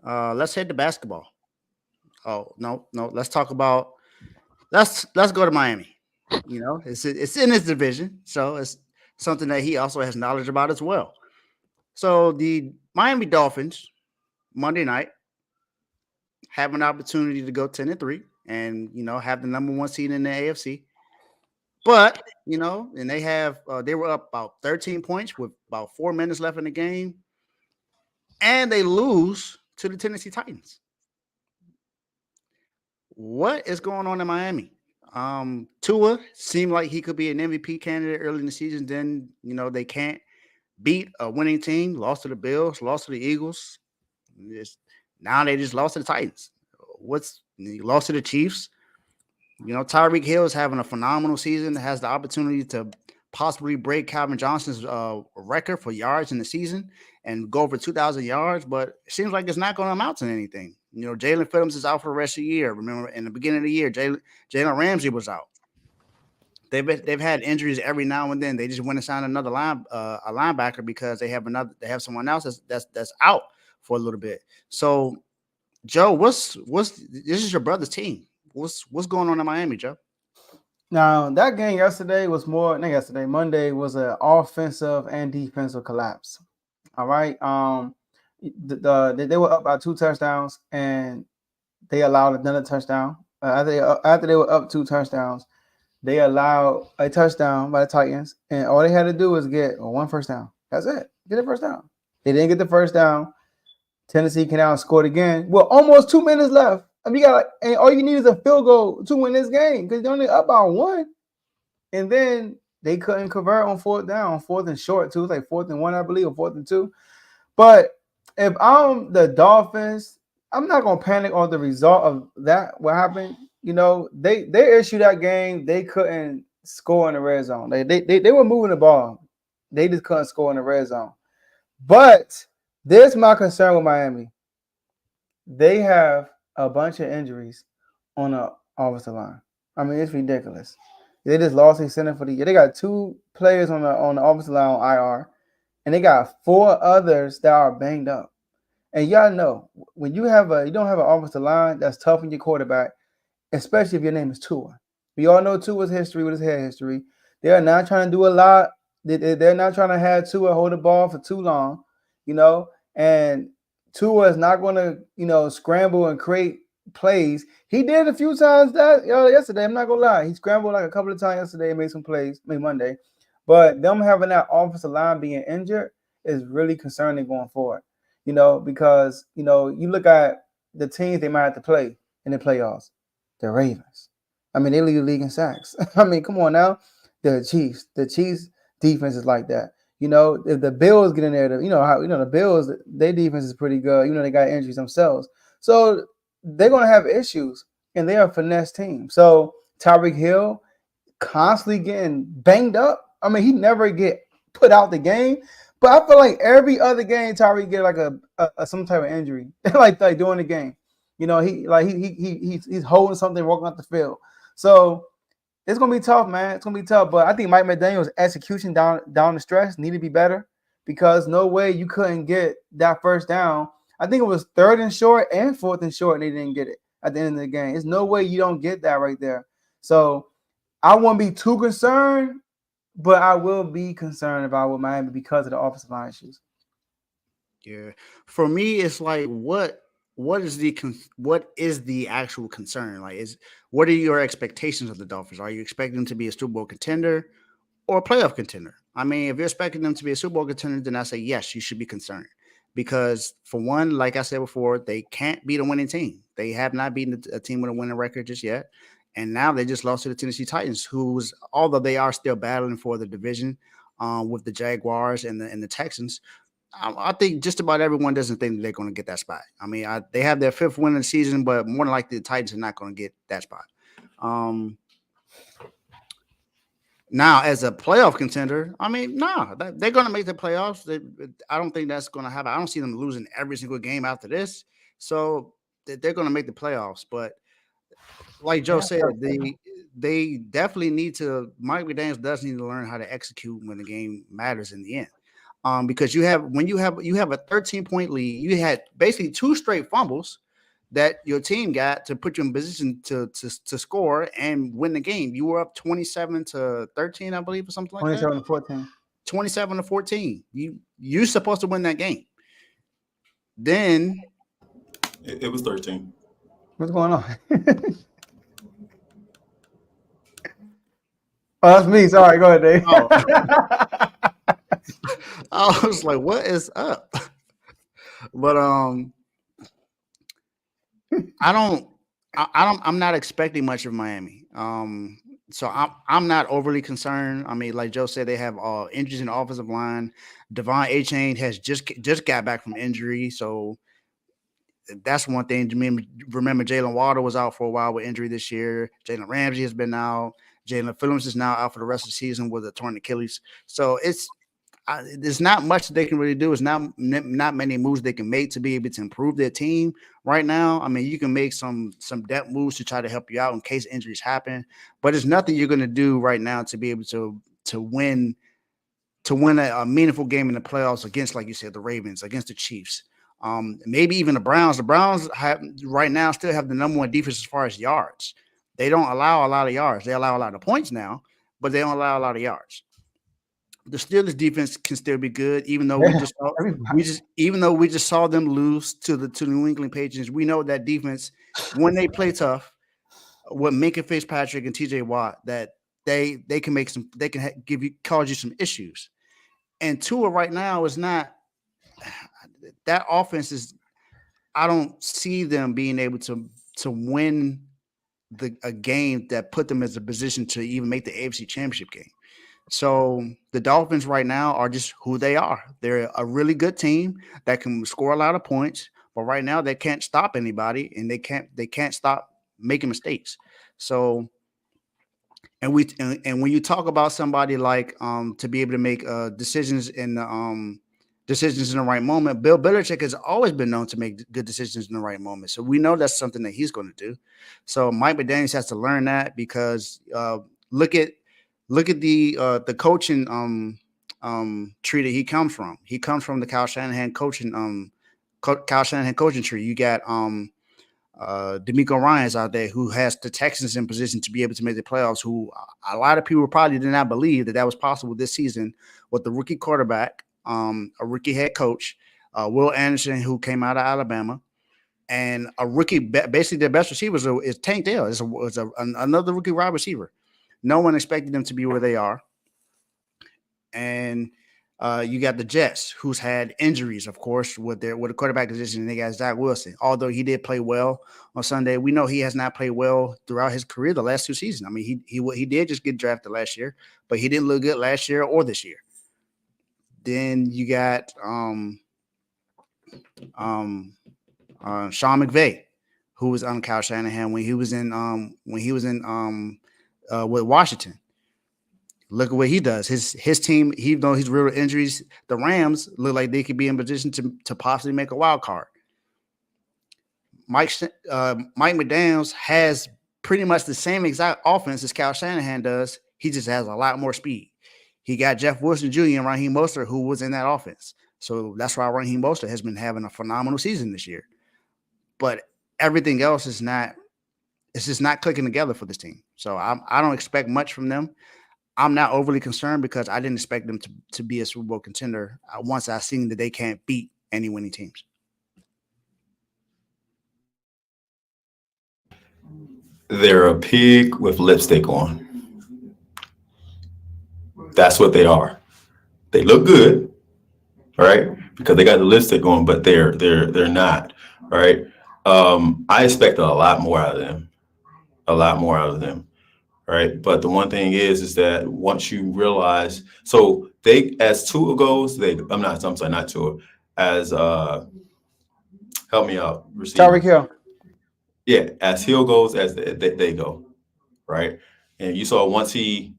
Let's head to basketball. Oh no, let's talk about let's go to Miami. It's in his division, so it's something that he also has knowledge about as well. So the Miami Dolphins Monday night have an opportunity to go 10-3 and have the number one seed in the AFC. But and they were up about 13 points with about 4 minutes left in the game, and they lose to the Tennessee Titans. What is going on in Miami? Tua seemed like he could be an MVP candidate early in the season. Then they can't beat a winning team. Lost to the Bills, lost to the Eagles. Now they just lost to the Titans. Lost to the Chiefs? Tyreek Hill is having a phenomenal season. Has the opportunity to possibly break Calvin Johnson's record for yards in the season and go over 2,000 yards, but it seems like it's not going to amount to anything. Jalen Phillips is out for the rest of the year. Remember, in the beginning of the year, Jalen Ramsey was out. They've had injuries every now and then. They just went and signed another a linebacker because they have someone else that's out for a little bit. So, Joe, what's this is your brother's team? What's going on in Miami, Joe? Now that game yesterday was more. Not yesterday, Monday was an offensive and defensive collapse. All right. They were up by 2 touchdowns and they allowed another touchdown. After they were up 2 touchdowns, they allowed a touchdown by the Titans, and all they had to do was get one first down. That's it. Get a first down. They didn't get the first down. Tennessee came out and scored again. Well, almost 2 minutes left. I mean, and all you need is a field goal to win this game because they're only up by one. And then they couldn't convert on fourth down, fourth and short too. It was like 4th and 1, I believe, or 4th and 2. But if I'm the Dolphins, I'm not gonna panic on the result of that. What happened? They issued that game. They couldn't score in the red zone. They were moving the ball. They just couldn't score in the red zone. But this my concern with Miami. They have a bunch of injuries on the offensive line. I mean, it's ridiculous. They just lost a center for the year. They got 2 players on the offensive line on IR, and they got 4 others that are banged up. And y'all know when you don't have an offensive line that's tough on your quarterback, especially if your name is Tua. We all know Tua's history with his head history. They are not trying to do a lot. They're not trying to have Tua hold the ball for too long, and Tua is not going to, scramble and create plays. He did a few times that yesterday. I'm not gonna lie. He scrambled like a couple of times yesterday and made some plays, maybe Monday. But them having that offensive line being injured is really concerning going forward. Because you look at the teams they might have to play in the playoffs. The Ravens. I mean, they lead the league in sacks. I mean, come on now. The Chiefs defense is like that. If the Bills get in there, the Bills, their defense is pretty good. They got injuries themselves. So they're going to have issues, and they are a finesse team. So Tyreek Hill constantly getting banged up. I mean, he never get put out the game, but I feel like every other game Tyreek get like a some type of injury, like during the game. He's holding something, walking off the field. So it's gonna be tough, man. It's gonna be tough. But I think Mike McDaniel's execution down the stretch need to be better because no way you couldn't get that first down. I think it was 3rd and short and 4th and short, and they didn't get it at the end of the game. There's no way you don't get that right there. So I won't be too concerned, but I will be concerned about with Miami because of the offensive line issues. Yeah, for me, it's like what is the actual concern? Like, what are your expectations of the Dolphins? Are you expecting them to be a Super Bowl contender or a playoff contender? I mean, if you're expecting them to be a Super Bowl contender, then I say yes, you should be concerned because for one, like I said before, they can't beat a winning team. They have not beaten a team with a winning record just yet, and now they just lost to the Tennessee Titans, although they are still battling for the division with the Jaguars and the Texans. I think just about everyone doesn't think that they're going to get that spot. I mean, they have their 5th win of the season, but more than likely the Titans are not going to get that spot. Um, Now, as a playoff contender, I mean, they're going to make the playoffs. I don't think that's going to happen. I don't see them losing every single game after this. So they're going to make the playoffs. But like Joe said, they definitely need to. Mike McDaniels does need to learn how to execute when the game matters in the end. Because you have a 13-point lead, you had basically two straight fumbles that your team got to put you in position to score and win the game. You were up 27-13, I believe, or something like that. 27-14. 27-14. You're supposed to win that game. Then It was 13. What's going on? Oh, that's me. Sorry, go ahead, Dave. oh, I was like, what is up? But I'm not expecting much of Miami. So I'm not overly concerned. I mean, like Joe said, they have injuries in the offensive line. Devon A-Chain has just got back from injury, so that's one thing. Remember, Jalen Water was out for a while with injury this year. Jalen Ramsey has been out. Jalen Phillips is now out for the rest of the season with a torn Achilles. So there's not much they can really do. It's not many moves they can make to be able to improve their team right now. I mean, you can make some depth moves to try to help you out in case injuries happen, but there's nothing you're going to do right now to be able to win a meaningful game in the playoffs against, like you said, the Ravens, against the Chiefs. Maybe even the Browns. The Browns right now still have the number one defense as far as yards. They don't allow a lot of yards. They allow a lot of points now, but they don't allow a lot of yards. The Steelers defense can still be good, even though we just saw them lose to the New England Patriots. We know that defense, when they play tough, with Minka Fitzpatrick and TJ Watt, that they can cause you some issues. And Tua right now is not that offense is. I don't see them being able to win a game that put them as a position to even make the AFC Championship game. So the Dolphins right now are just who they are. They're a really good team that can score a lot of points, but right now they can't stop anybody, and they can't stop making mistakes. So, and when you talk about somebody like to be able to make decisions in the right moment, Bill Belichick has always been known to make good decisions in the right moment. So we know that's something that he's going to do. So Mike McDaniels has to learn that, because look at the coaching tree that he comes from. He comes from the Kyle Shanahan coaching tree. You got D'Amico Ryans out there who has the Texans in position to be able to make the playoffs, who a lot of people probably did not believe that was possible this season with the rookie quarterback, a rookie head coach, Will Anderson, who came out of Alabama, and a rookie, basically their best receiver is Tank Dell. Is another rookie wide receiver. No one expected them to be where they are. And you got the Jets, who's had injuries, of course, with the quarterback position, and they got Zach Wilson. Although he did play well on Sunday, we know he has not played well throughout his career the last two seasons. I mean, he did just get drafted last year, but he didn't look good last year or this year. Then you got Sean McVay, who was on Kyle Shanahan when he was in with Washington. Look at what he does. His team, even though he's real injuries, the Rams look like they could be in position to possibly make a wild card. Mike McDaniels has pretty much the same exact offense as Kyle Shanahan does. He just has a lot more speed. He got Jeff Wilson Jr. and Raheem Mostert, who was in that offense. So that's why Raheem Mostert has been having a phenomenal season this year. But everything else is not. It's just not clicking together for this team. So I don't expect much from them. I'm not overly concerned because I didn't expect them to be a Super Bowl contender once I seen that they can't beat any winning teams. They're a pig with lipstick on. That's what they are. They look good, right? Because they got the lipstick on, but they're not, right? I expect a lot more out of them. Right. But the one thing is that once you realize, so they, as Tua goes, I'm sorry, not Tua, as help me out, Tyreek Hill. Yeah, as Hill goes, as they go, right? And you saw when he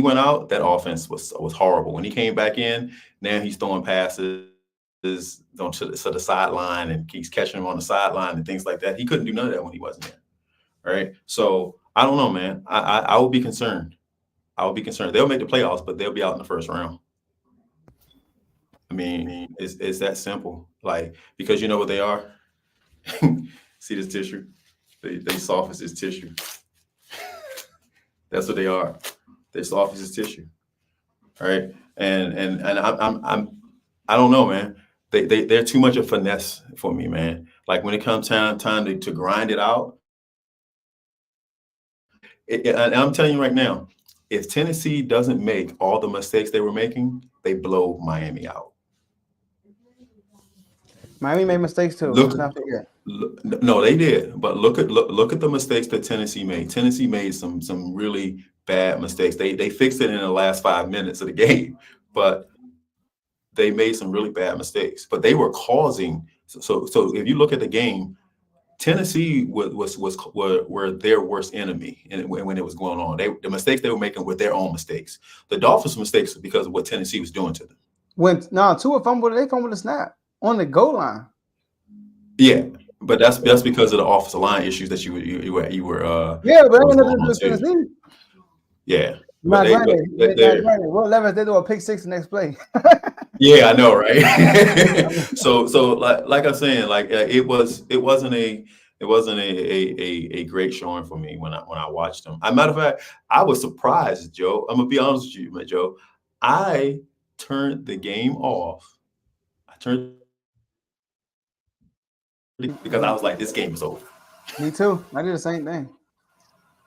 went out, that offense was horrible. When he came back in, now he's throwing passes to the sideline, and he's catching them on the sideline and things like that. He couldn't do none of that when he wasn't there. Right. So I don't know, man. I will be concerned. They'll make the playoffs, but they'll be out in the first round. I mean, it's that simple. Like, because you know what they are? See this tissue? They soft as this tissue. That's what they are. They're soft as this tissue. Right? And I don't know, man. They're too much of finesse for me, man. Like when it comes time to grind it out, and I'm telling you right now, if Tennessee doesn't make all the mistakes they were making, they blow Miami out. Miami made mistakes too. Look, Let's not forget. no, they did. But look at the mistakes that Tennessee made. Tennessee made some really bad mistakes. They fixed it in the last 5 minutes of the game, but they made some really bad mistakes. But they were causing. So if you look at the game, Tennessee were their worst enemy, and when it was going on, the mistakes they were making were their own mistakes. The Dolphins' mistakes were because of what Tennessee was doing to them. Tua fumbled, they fumbled the snap on the goal line. Yeah, but that's because of the offensive line issues that you were yeah, but that nothing to do with Tennessee. Yeah. Not granted. Well, Levis, they do a pick six the next play. Yeah, I know, right? so like I'm saying, like it wasn't a great showing for me when I watched them. As a matter of fact, I was surprised, Joe. I'm gonna be honest with you, man, Joe. I turned the game off. Because I was like, this game is over. Me too. I did the same thing.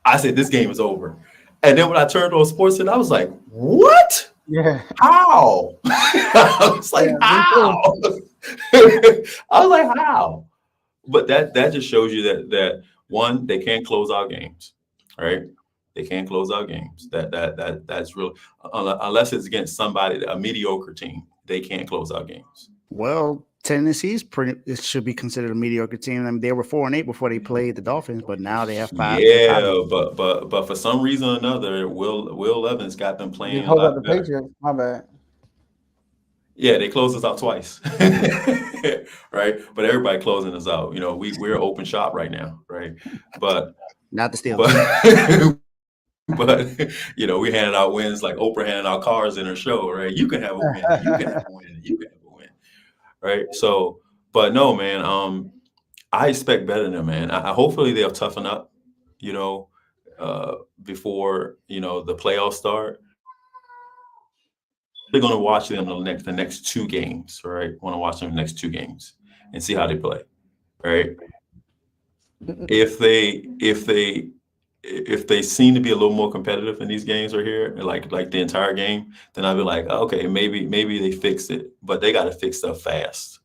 I said, this game is over. And then when I turned on sports, and I was like, what? Yeah. How? I was like, how? I was like, how? But that just shows you that one, they can't close out games, right? They can't close out games. That's real. Unless it's against somebody, a mediocre team, they can't close out games. Well, Tennessee's it should be considered a mediocre team. I mean, they were 4-8 before they played the Dolphins, but now they have 5. Yeah, but for some reason or another, Will Levin's got them playing. Hold up the Patriots. My bad. Yeah, they closed us out twice, right? But everybody closing us out. You know, we're open shop right now, right? But not the Steelers. But you know, we handed out wins like Oprah handed out cars in her show, right? You can have a win. You can have a win. You can have a win. Right. So, but no, man, I expect better than them, man. Hopefully they'll toughen up, you know, before, you know, the playoffs start. They're going to watch them the next 2 games, right? Want to watch them the next 2 games and see how they play, right? If they seem to be a little more competitive in these games right here, like the entire game, then I'd be like, okay, maybe they fixed it, but they got to fix stuff fast.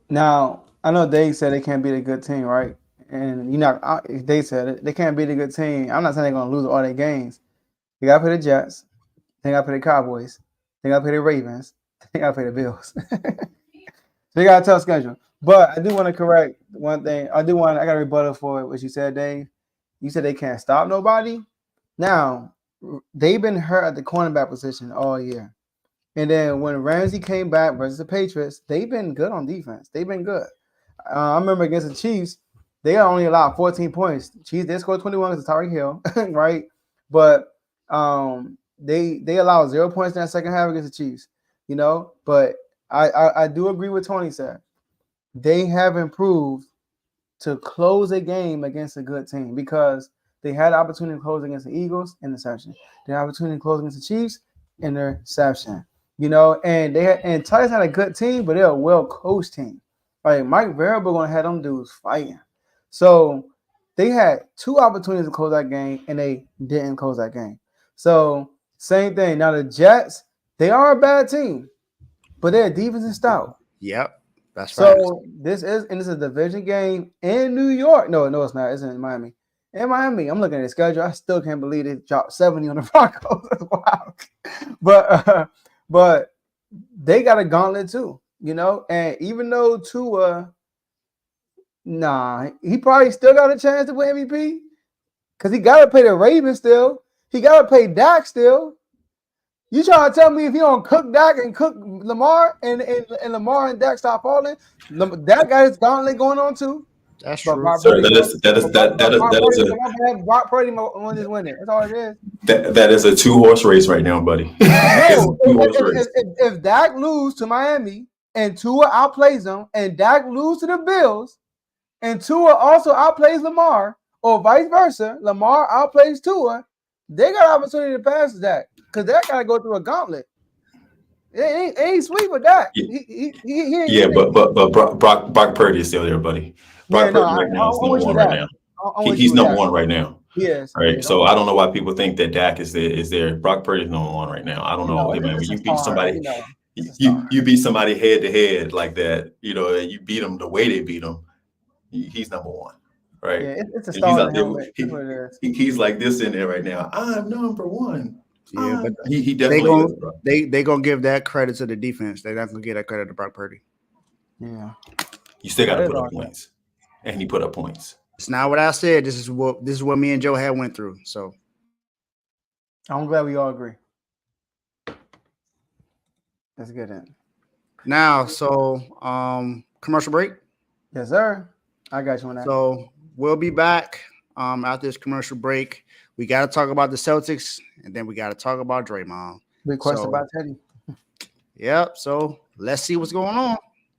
Now, I know Dave said they can't beat a good team, right? And you know, Dave said it, they can't beat a good team. I'm not saying they're going to lose all their games. They got to play the Jets. They got to play the Cowboys. They got to play the Ravens. They got to play the Bills. So they got a tough schedule. But I do want to correct one thing. I got a rebuttal for what you said, Dave. You said they can't stop nobody. Now, they've been hurt at the cornerback position all year. And then when Ramsey came back versus the Patriots, they've been good on defense. They've been good. I remember against the Chiefs, they only allowed 14 points. Chiefs, they scored 21 against Tyreek Hill, right? But they allowed 0 points in that second half against the Chiefs, you know? But I do agree with Tony said. They have improved to close a game against a good team because they had the opportunity to close against the Eagles, interception. They had the opportunity to close against the Chiefs, interception. You know, and Titans had a good team, but they're a well-coached team. Like Mike Vrabel gonna have them dudes fighting. So they had 2 opportunities to close that game, and they didn't close that game. So same thing. Now the Jets, they are a bad team, but their defense is stout. Yep. That's right. So this is a division game in New York. No, it's not. It's in Miami. In Miami, I'm looking at the schedule. I still can't believe they dropped 70 on the Broncos. That's wild. But they got a gauntlet too, you know. And even though Tua, he probably still got a chance to win MVP because he got to play the Ravens still. He got to play Dak still. You trying to tell me if you don't cook Dak and cook Lamar and Lamar and Dak stop falling, Dak got his gauntlet going on too. That's But true. Brock Sir, Purdy, that Brock Purdy won this winning. That's all it is. that is a 2-horse race right now, buddy. It's a No, 2-horse race. if Dak lose to Miami and Tua outplays them, and Dak lose to the Bills, and Tua also outplays Lamar, or vice versa, Lamar outplays Tua, they got opportunity to pass Dak because Dak got to go through a gauntlet. It ain't sweet with Dak. Yeah, but Brock Purdy is still there, buddy. Brock Purdy right now is number one right now. He's number one right now. Yes. Right. So I don't know why people think that Dak is there. Brock Purdy is number one right now. I don't know. Hey, man, when you beat somebody, you beat somebody head to head like that, and you beat them the way they beat them, he's number one. Right. Yeah, it's a star in the helmet. He's like this in there right now. I'm number one. Yeah, but he definitely is, bro. They gonna give that credit to the defense. They're not gonna give that credit to Brock Purdy. Yeah. You still got to put up points, and he put up points. It's not what I said. This is what me and Joe had went through. So I'm glad we all agree. That's good. Then. Now, commercial break. Yes, sir. I got you on that. So we'll be back after this commercial break. We got to talk about the Celtics, and then we got to talk about Draymond. Big question about Teddy. Yep. So let's see what's going on.